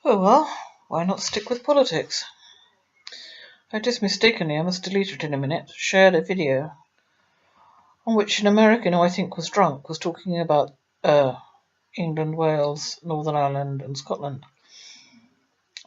Oh well, why not stick with politics? I just mistakenly, I must delete it in a minute, shared a video on which an American who I think was drunk was talking about England, Wales, Northern Ireland and Scotland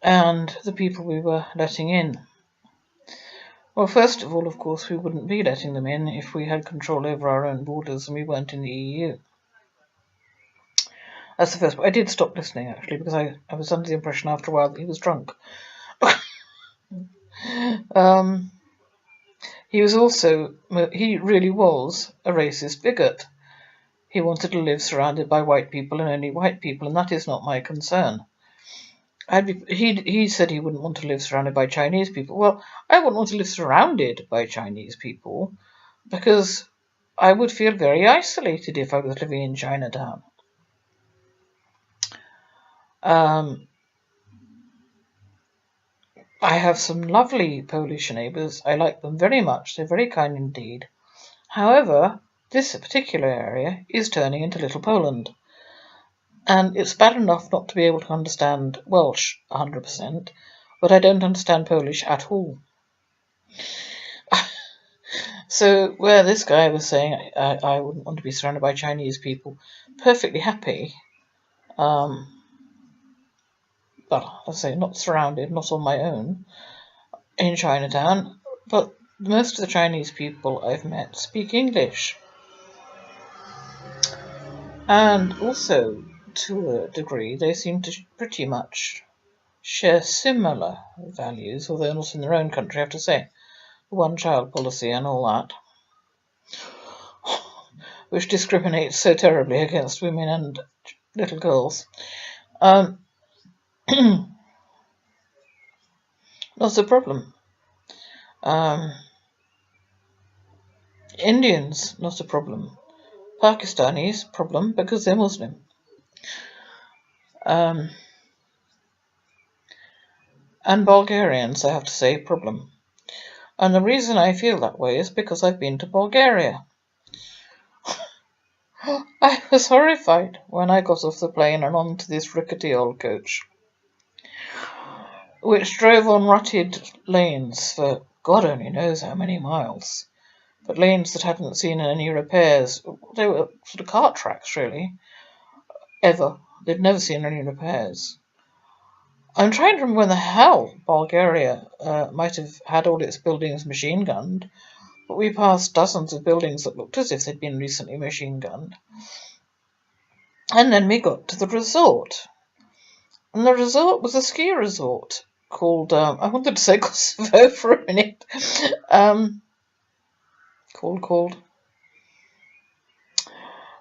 and the people we were letting in. Well, first of all, of course, we wouldn't be letting them in if we had control over our own borders and we weren't in the EU. That's the first point. I did stop listening, actually, because I was under the impression after a while that he was drunk. He really was a racist bigot. He wanted to live surrounded by white people and only white people, and that is not my concern. He said he wouldn't want to live surrounded by Chinese people. Well, I wouldn't want to live surrounded by Chinese people because I would feel very isolated if I was living in Chinatown. I have some lovely Polish neighbours. I like them very much. They're very kind indeed. However, this particular area is turning into Little Poland. And it's bad enough not to be able to understand Welsh 100%, but I don't understand Polish at all. So where this guy was saying I wouldn't want to be surrounded by Chinese people, perfectly happy. Well, I say not surrounded, not on my own, in Chinatown, but most of the Chinese people I've met speak English. And also, to a degree, they seem to pretty much share similar values, although not in their own country, I have to say. The one-child policy and all that, which discriminates so terribly against women and little girls. That's a problem. Indians, not a problem. Pakistanis, problem because they're Muslim. And Bulgarians, I have to say, problem. And the reason I feel that way is because I've been to Bulgaria. I was horrified when I got off the plane and onto this rickety old coach, which drove on rutted lanes for God only knows how many miles, but lanes that hadn't seen any repairs. They were sort of cart tracks, really, ever. They'd never seen any repairs. I'm trying to remember when the hell Bulgaria might have had all its buildings machine gunned, but we passed dozens of buildings that looked as if they'd been recently machine gunned. And then we got to the resort. And the resort was a ski resort called, I wanted to say Kosovo for a minute. Called.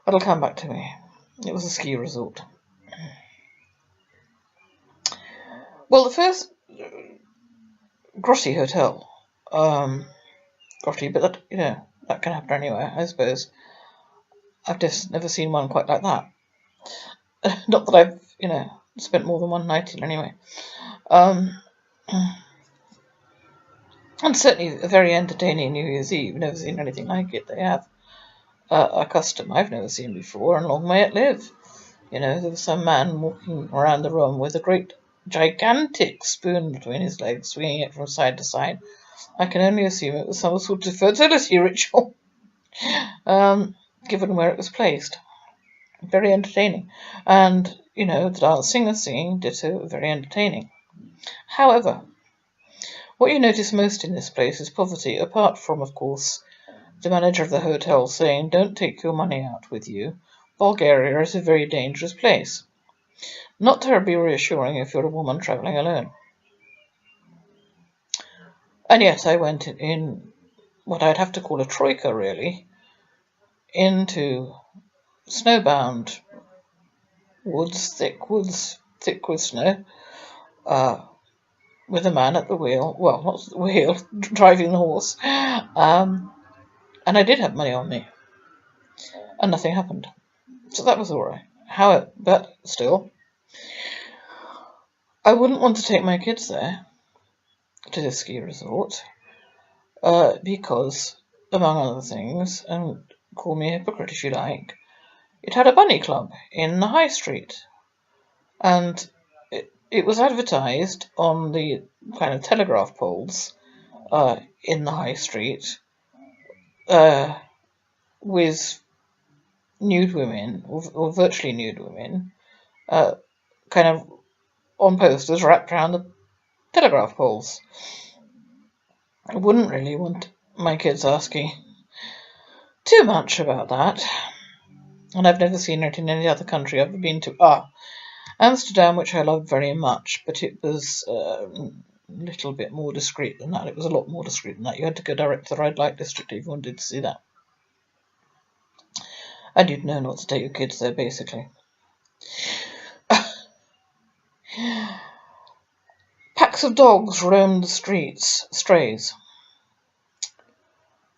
It'll come back to me. It was a ski resort. Well, the first grotty hotel, grotty, but that, that can happen anywhere, I suppose. I've just never seen one quite like that. Not that I've, spent more than one night in anyway. And certainly a very entertaining New Year's Eve. Never seen anything like it. They have a custom I've never seen before, and long may it live. There was some man walking around the room with a great gigantic spoon between his legs, swinging it from side to side. I can only assume it was some sort of fertility ritual, given where it was placed. Very entertaining. And, the dancing and singing, ditto, very entertaining. However, what you notice most in this place is poverty, apart from, of course, the manager of the hotel saying, don't take your money out with you. Bulgaria is a very dangerous place. Not terribly reassuring if you're a woman travelling alone. And yet I went in what I'd have to call a troika, really, into snowbound woods, thick with snow, with a man at the wheel, well, not at the wheel, driving the horse, and I did have money on me, and nothing happened. So that was all right. However, but still, I wouldn't want to take my kids there, to the ski resort, because, among other things, and call me a hypocrite if you like, it had a bunny club in the high street, and it was advertised on the kind of telegraph poles in the high street with nude women, or virtually nude women, kind of on posters wrapped around the telegraph poles. I wouldn't really want my kids asking too much about that. And I've never seen it in any other country I've been to. Amsterdam, which I loved very much, but it was a little bit more discreet than that. It was a lot more discreet than that. You had to go direct to the red light district if you wanted to see that. And you'd know not to take your kids there, basically. Packs of dogs roamed the streets, strays.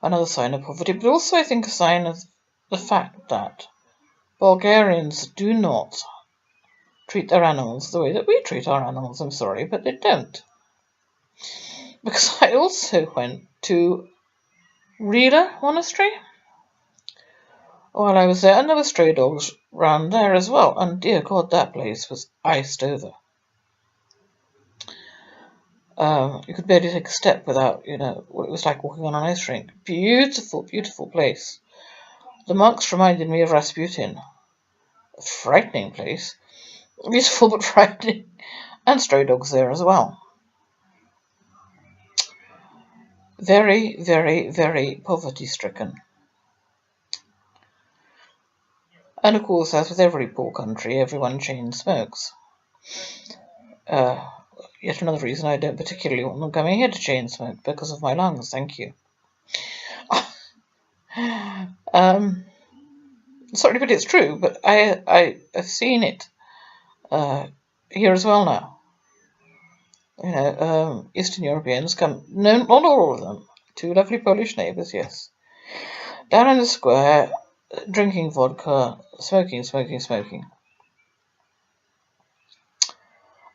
Another sign of poverty, but also I think a sign of the fact that Bulgarians do not treat their animals the way that we treat our animals. I'm sorry, but they don't. Because I also went to Rila Monastery while I was there, and there were stray dogs round there as well, and dear God, that place was iced over. You could barely take a step without, what it was like walking on an ice rink. Beautiful, beautiful place. The monks reminded me of Rasputin. A frightening place. Beautiful but frightening. And stray dogs there as well. Very, very, very poverty-stricken. And of course, as with every poor country, everyone chain smokes. Yet another reason I don't particularly want them coming here to chain smoke, because of my lungs, thank you. Sorry, but it's true, but I have seen it here as well now. Eastern Europeans come, no, not all of them, two lovely Polish neighbours, yes, down in the square, drinking vodka, smoking.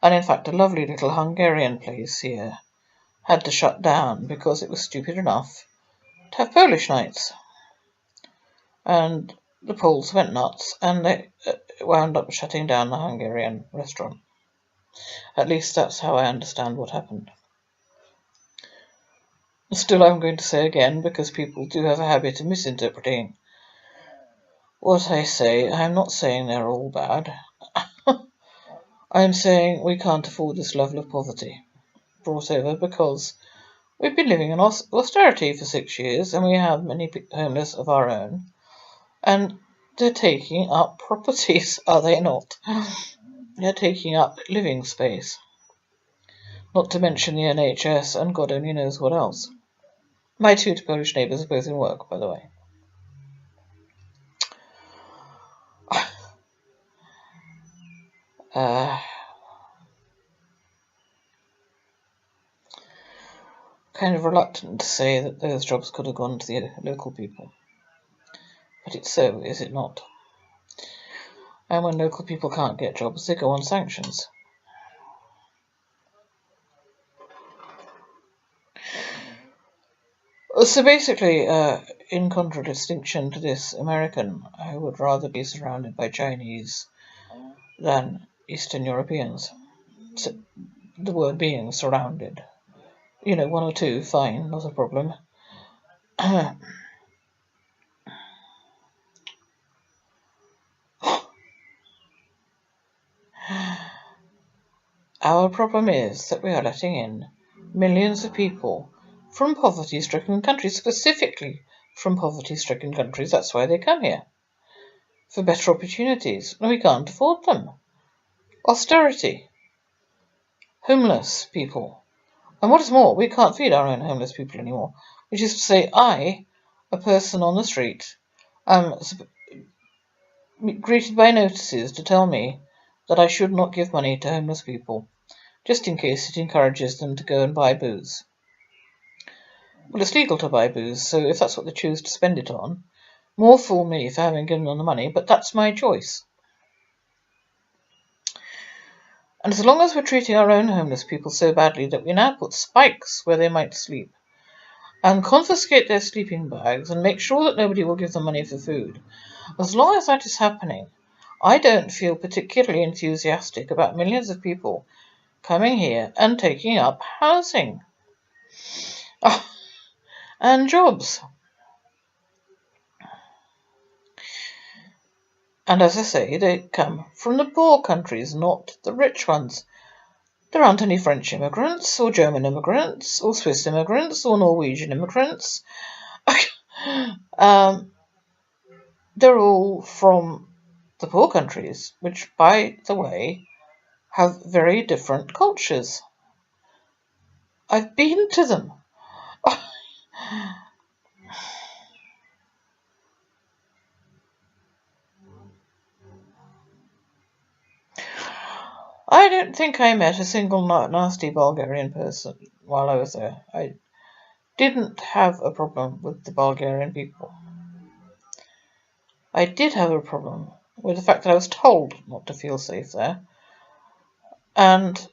And in fact, a lovely little Hungarian place here had to shut down because it was stupid enough to have Polish nights. And the Poles went nuts, and they wound up shutting down the Hungarian restaurant. At least that's how I understand what happened. Still, I'm going to say again, because people do have a habit of misinterpreting what I say. I'm not saying they're all bad. I'm saying we can't afford this level of poverty brought over because we've been living in austerity for 6 years, and we have many homeless of our own. And they're taking up properties, are they not? They're taking up living space. Not to mention the NHS and God only knows what else. My two Polish neighbours are both in work, by the way. Kind of reluctant to say that those jobs could have gone to the local people. But it's so, is it not? And when local people can't get jobs, they go on sanctions. So basically, in contradistinction to this American, I would rather be surrounded by Chinese than Eastern Europeans. So, the word being surrounded. One or two, fine, not a problem. Our problem is that we are letting in millions of people from poverty-stricken countries, specifically from poverty-stricken countries. That's why they come here, for better opportunities, and we can't afford them. Austerity. Homeless people. And what is more, we can't feed our own homeless people anymore, which is to say I, a person on the street, am greeted by notices to tell me that I should not give money to homeless people, just in case it encourages them to go and buy booze. Well, it's legal to buy booze, so if that's what they choose to spend it on, more fool me for having given them the money, but that's my choice. And as long as we're treating our own homeless people so badly that we now put spikes where they might sleep, and confiscate their sleeping bags, and make sure that nobody will give them money for food, as long as that is happening, I don't feel particularly enthusiastic about millions of people coming here and taking up housing and jobs. And as I say, they come from the poor countries, not the rich ones. There aren't any French immigrants, or German immigrants, or Swiss immigrants, or Norwegian immigrants. They're all from the poor countries, which, by the way, have very different cultures. I've been to them. I don't think I met a single nasty Bulgarian person while I was there. I didn't have a problem with the Bulgarian people. I did have a problem with the fact that I was told not to feel safe there, and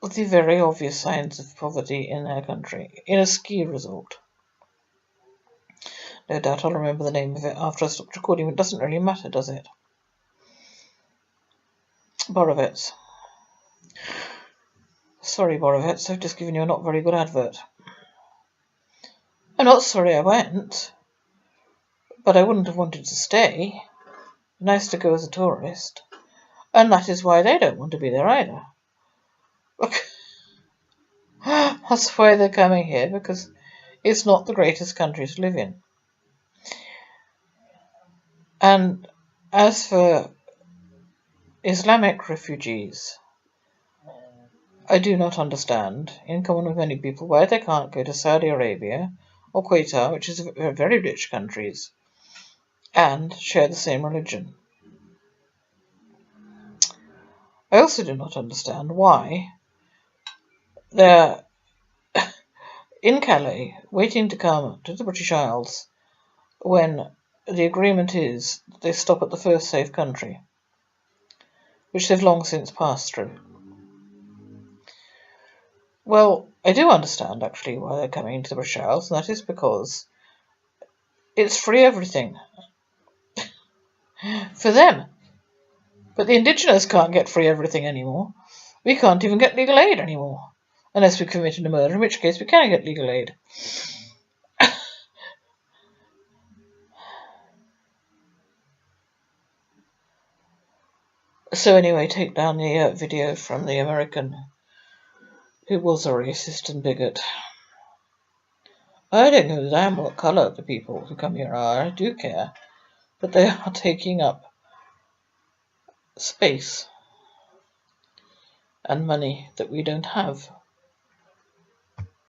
the very obvious signs of poverty in their country, in a ski resort. No doubt I'll remember the name of it after I stopped recording, but it doesn't really matter, does it? Borovets. Sorry, Borovets, I've just given you a not very good advert. I'm not sorry I went, but I wouldn't have wanted to stay. Nice to go as a tourist, and that is why they don't want to be there either. Look, that's why they're coming here, because it's not the greatest country to live in. And as for Islamic refugees, I do not understand, in common with many people, why they can't go to Saudi Arabia or Qatar, which is very rich countries, and share the same religion. I also do not understand why they're in Calais waiting to come to the British Isles when the agreement is that they stop at the first safe country, which they've long since passed through. Well, I do understand, actually, why they're coming to the British Isles, and that is because it's free everything for them. But the indigenous can't get free everything anymore. We can't even get legal aid anymore, unless we committed a murder, in which case we can get legal aid. So anyway, take down the video from the American who was a racist and bigot. I don't know damn what colour the people who come here are. I do care. But they are taking up space and money that we don't have.